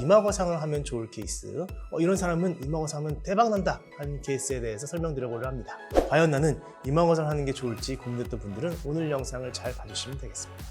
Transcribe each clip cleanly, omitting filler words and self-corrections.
이마 거상을 하면 좋을 케이스, 이런 사람은 이마 거상하면 대박난다 하는 케이스에 대해서 설명드려보려 합니다. 과연 나는 이마 거상을 하는 게 좋을지 고민했던 분들은 오늘 영상을 잘 봐주시면 되겠습니다.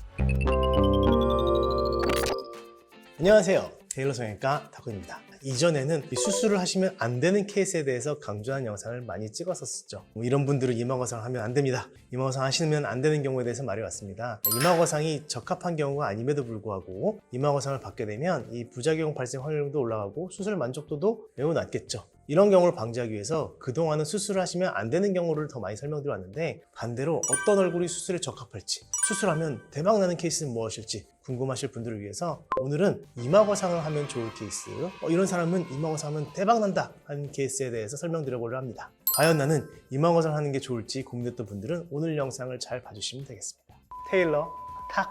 안녕하세요, 테일러 성형외과 닥터입니다. 이전에는 수술을 하시면 안 되는 케이스에 대해서 강조한 영상을 많이 찍었었죠. 이런 분들은 이마 거상을 하면 안 됩니다. 이마 거상 하시면 안 되는 경우에 대해서 말해왔습니다. 이마 거상이 적합한 경우가 아님에도 불구하고 이마 거상을 받게 되면 이 부작용 발생 확률도 올라가고 수술 만족도도 매우 낮겠죠. 이런 경우를 방지하기 위해서 그동안은 수술을 하시면 안 되는 경우를 더 많이 설명드렸는데, 반대로 어떤 얼굴이 수술에 적합할지, 수술하면 대박나는 케이스는 무엇일지 궁금하실 분들을 위해서 오늘은 이마 거상을 하면 좋을 케이스, 이런 사람은 이마 거상하면 대박난다 하는 케이스에 대해서 설명드려보려 합니다. 과연 나는 이마 거상을 하는 게 좋을지 고민했던 분들은 오늘 영상을 잘 봐주시면 되겠습니다. 테일러 탁!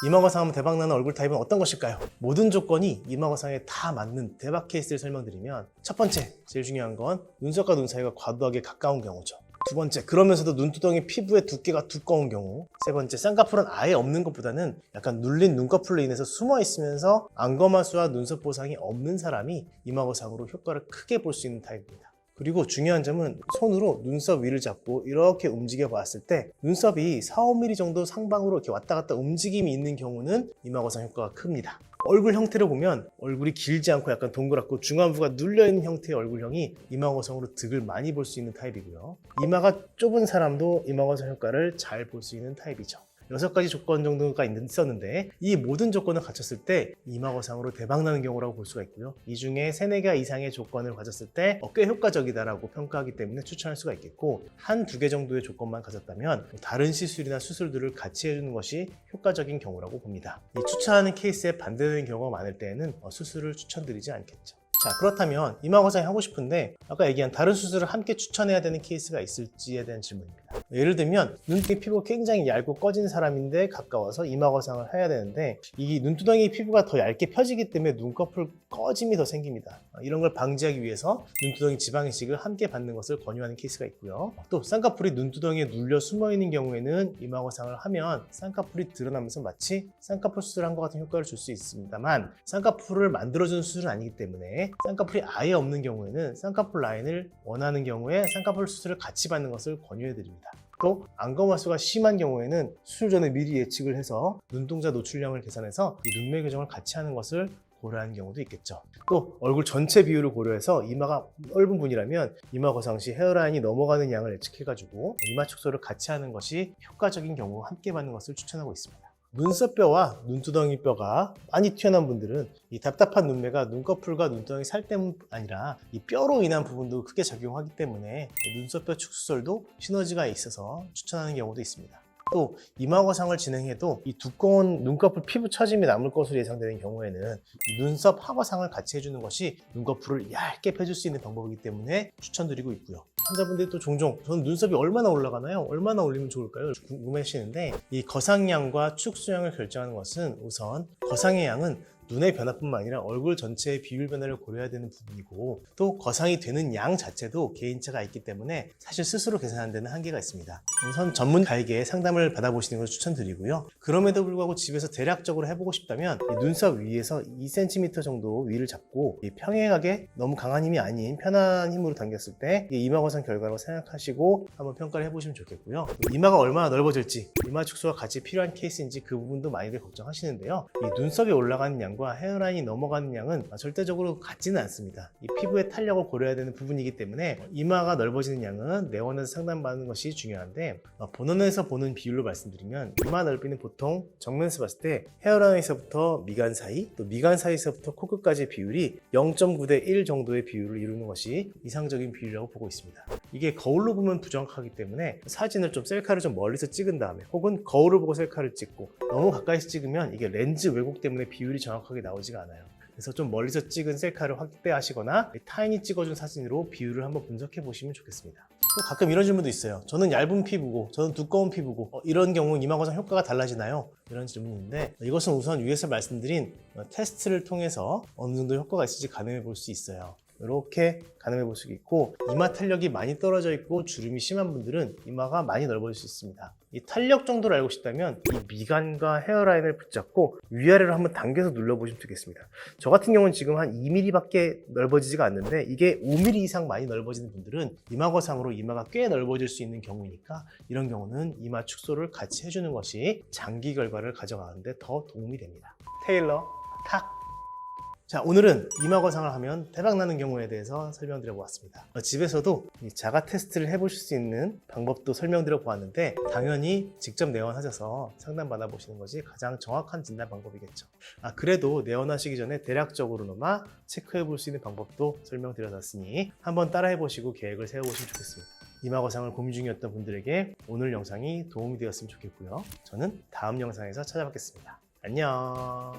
이마 거상하면 대박나는 얼굴 타입은 어떤 것일까요? 모든 조건이 이마 거상에 다 맞는 대박 케이스를 설명드리면, 첫 번째, 제일 중요한 건 눈썹과 눈 사이가 과도하게 가까운 경우죠. 두 번째, 그러면서도 눈두덩이 피부의 두께가 두꺼운 경우. 세 번째, 쌍꺼풀은 아예 없는 것보다는 약간 눌린 눈꺼풀로 인해서 숨어 있으면서 안검하수와 눈썹 보상이 없는 사람이 이마 거상으로 효과를 크게 볼 수 있는 타입입니다. 그리고 중요한 점은 손으로 눈썹 위를 잡고 이렇게 움직여 봤을 때 눈썹이 4, 5mm 정도 상방으로 이렇게 왔다 갔다 움직임이 있는 경우는 이마 거상 효과가 큽니다. 얼굴 형태를 보면 얼굴이 길지 않고 약간 동그랗고 중안부가 눌려있는 형태의 얼굴형이 이마 거상으로 득을 많이 볼 수 있는 타입이고요. 이마가 좁은 사람도 이마 거상 효과를 잘 볼 수 있는 타입이죠. 6가지 조건 정도가 있었는데, 이 모든 조건을 갖췄을 때 이마 거상으로 대박나는 경우라고 볼 수가 있고요. 이 중에 3, 4개 이상의 조건을 가졌을 때 꽤 효과적이다라고 평가하기 때문에 추천할 수가 있겠고, 1, 2개 정도의 조건만 가졌다면 다른 시술이나 수술들을 같이 해주는 것이 효과적인 경우라고 봅니다. 이 추천하는 케이스에 반대되는 경우가 많을 때에는 수술을 추천드리지 않겠죠. 자, 그렇다면 이마 거상이 하고 싶은데 아까 얘기한 다른 수술을 함께 추천해야 되는 케이스가 있을지에 대한 질문입니다. 예를 들면 눈두덩이 피부가 굉장히 얇고 꺼진 사람인데 가까워서 이마 거상을 해야 되는데, 이 눈두덩이 피부가 더 얇게 펴지기 때문에 눈꺼풀 꺼짐이 더 생깁니다. 이런 걸 방지하기 위해서 눈두덩이 지방 이식을 함께 받는 것을 권유하는 케이스가 있고요. 또 쌍꺼풀이 눈두덩이에 눌려 숨어 있는 경우에는 이마 거상을 하면 쌍꺼풀이 드러나면서 마치 쌍꺼풀 수술한 것 같은 효과를 줄 수 있습니다만, 쌍꺼풀을 만들어주는 수술은 아니기 때문에 쌍꺼풀이 아예 없는 경우에는 쌍꺼풀 라인을 원하는 경우에 쌍꺼풀 수술을 같이 받는 것을 권유해드립니다. 또 안검하수가 심한 경우에는 수술 전에 미리 예측을 해서 눈동자 노출량을 계산해서 이 눈매 교정을 같이 하는 것을 고려하는 경우도 있겠죠. 또 얼굴 전체 비율을 고려해서 이마가 넓은 분이라면 이마 거상 시 헤어라인이 넘어가는 양을 예측해가지고 이마 축소를 같이 하는 것이 효과적인 경우 함께 받는 것을 추천하고 있습니다. 눈썹뼈와 눈두덩이 뼈가 많이 튀어나온 분들은 이 답답한 눈매가 눈꺼풀과 눈두덩이 살 때문 아니라 이 뼈로 인한 부분도 크게 작용하기 때문에 눈썹뼈 축소술도 시너지가 있어서 추천하는 경우도 있습니다. 또 이마 거상을 진행해도 이 두꺼운 눈꺼풀 피부 처짐이 남을 것으로 예상되는 경우에는 눈썹 하거상을 같이 해주는 것이 눈꺼풀을 얇게 펴줄 수 있는 방법이기 때문에 추천드리고 있고요. 환자분들이 또 종종 저는 눈썹이 얼마나 올라가나요? 얼마나 올리면 좋을까요? 궁금해하시는데, 이 거상량과 축소량을 결정하는 것은 우선 거상의 양은 눈의 변화뿐만 아니라 얼굴 전체의 비율 변화를 고려해야 되는 부분이고, 또 거상이 되는 양 자체도 개인차가 있기 때문에 사실 스스로 계산하는 데는 한계가 있습니다. 우선 전문가에게 상담을 받아보시는 것을 추천드리고요. 그럼에도 불구하고 집에서 대략적으로 해보고 싶다면 이 눈썹 위에서 2cm 정도 위를 잡고 평행하게 너무 강한 힘이 아닌 편한 힘으로 당겼을 때 이마 거상 결과로 생각하시고 한번 평가를 해보시면 좋겠고요. 이마가 얼마나 넓어질지, 이마 축소가 같이 필요한 케이스인지 그 부분도 많이들 걱정하시는데요. 이 눈썹이 올라가는 양 헤어라인이 넘어가는 양은 절대적으로 같지는 않습니다. 이 피부의 탄력을 고려해야 되는 부분이기 때문에 이마가 넓어지는 양은 내원에서 상담받는 것이 중요한데, 본원에서 보는 비율로 말씀드리면 이마 넓이는 보통 정면에서 봤을 때 헤어라인에서부터 미간 사이, 또 미간 사이에서부터 코끝까지의 비율이 0.9대 1 정도의 비율을 이루는 것이 이상적인 비율이라고 보고 있습니다. 이게 거울로 보면 부정확하기 때문에 사진을 셀카를 좀 멀리서 찍은 다음에, 혹은 거울을 보고 셀카를 찍고 너무 가까이서 찍으면 이게 렌즈 왜곡 때문에 비율이 정확하게 나오지가 않아요. 그래서 좀 멀리서 찍은 셀카를 확대하시거나 타인이 찍어준 사진으로 비율을 한번 분석해 보시면 좋겠습니다. 또 가끔 이런 질문도 있어요. 저는 얇은 피부고 저는 두꺼운 피부고 이런 경우 이마 거상 효과가 달라지나요? 이런 질문인데, 이것은 우선 위에서 말씀드린 테스트를 통해서 어느 정도 효과가 있을지 가늠해 볼 수 있어요. 이렇게 가늠해 볼 수 있고, 이마 탄력이 많이 떨어져 있고 주름이 심한 분들은 이마가 많이 넓어질 수 있습니다. 이 탄력 정도를 알고 싶다면 이 미간과 헤어라인을 붙잡고 위아래로 한번 당겨서 눌러보시면 되겠습니다. 저 같은 경우는 지금 한 2mm밖에 넓어지지가 않는데, 이게 5mm 이상 많이 넓어지는 분들은 이마 거상으로 이마가 꽤 넓어질 수 있는 경우이니까, 이런 경우는 이마 축소를 같이 해주는 것이 장기 결과를 가져가는데 더 도움이 됩니다. 테일러 탁! 자, 오늘은 이마 거상을 하면 대박나는 경우에 대해서 설명드려 보았습니다. 집에서도 이 자가 테스트를 해보실 수 있는 방법도 설명드려 보았는데, 당연히 직접 내원하셔서 상담 받아보시는 것이 가장 정확한 진단 방법이겠죠. 그래도 내원하시기 전에 대략적으로나마 체크해 볼 수 있는 방법도 설명드렸으니 한번 따라해 보시고 계획을 세워보시면 좋겠습니다. 이마 거상을 고민 중이었던 분들에게 오늘 영상이 도움이 되었으면 좋겠고요. 저는 다음 영상에서 찾아뵙겠습니다. 안녕.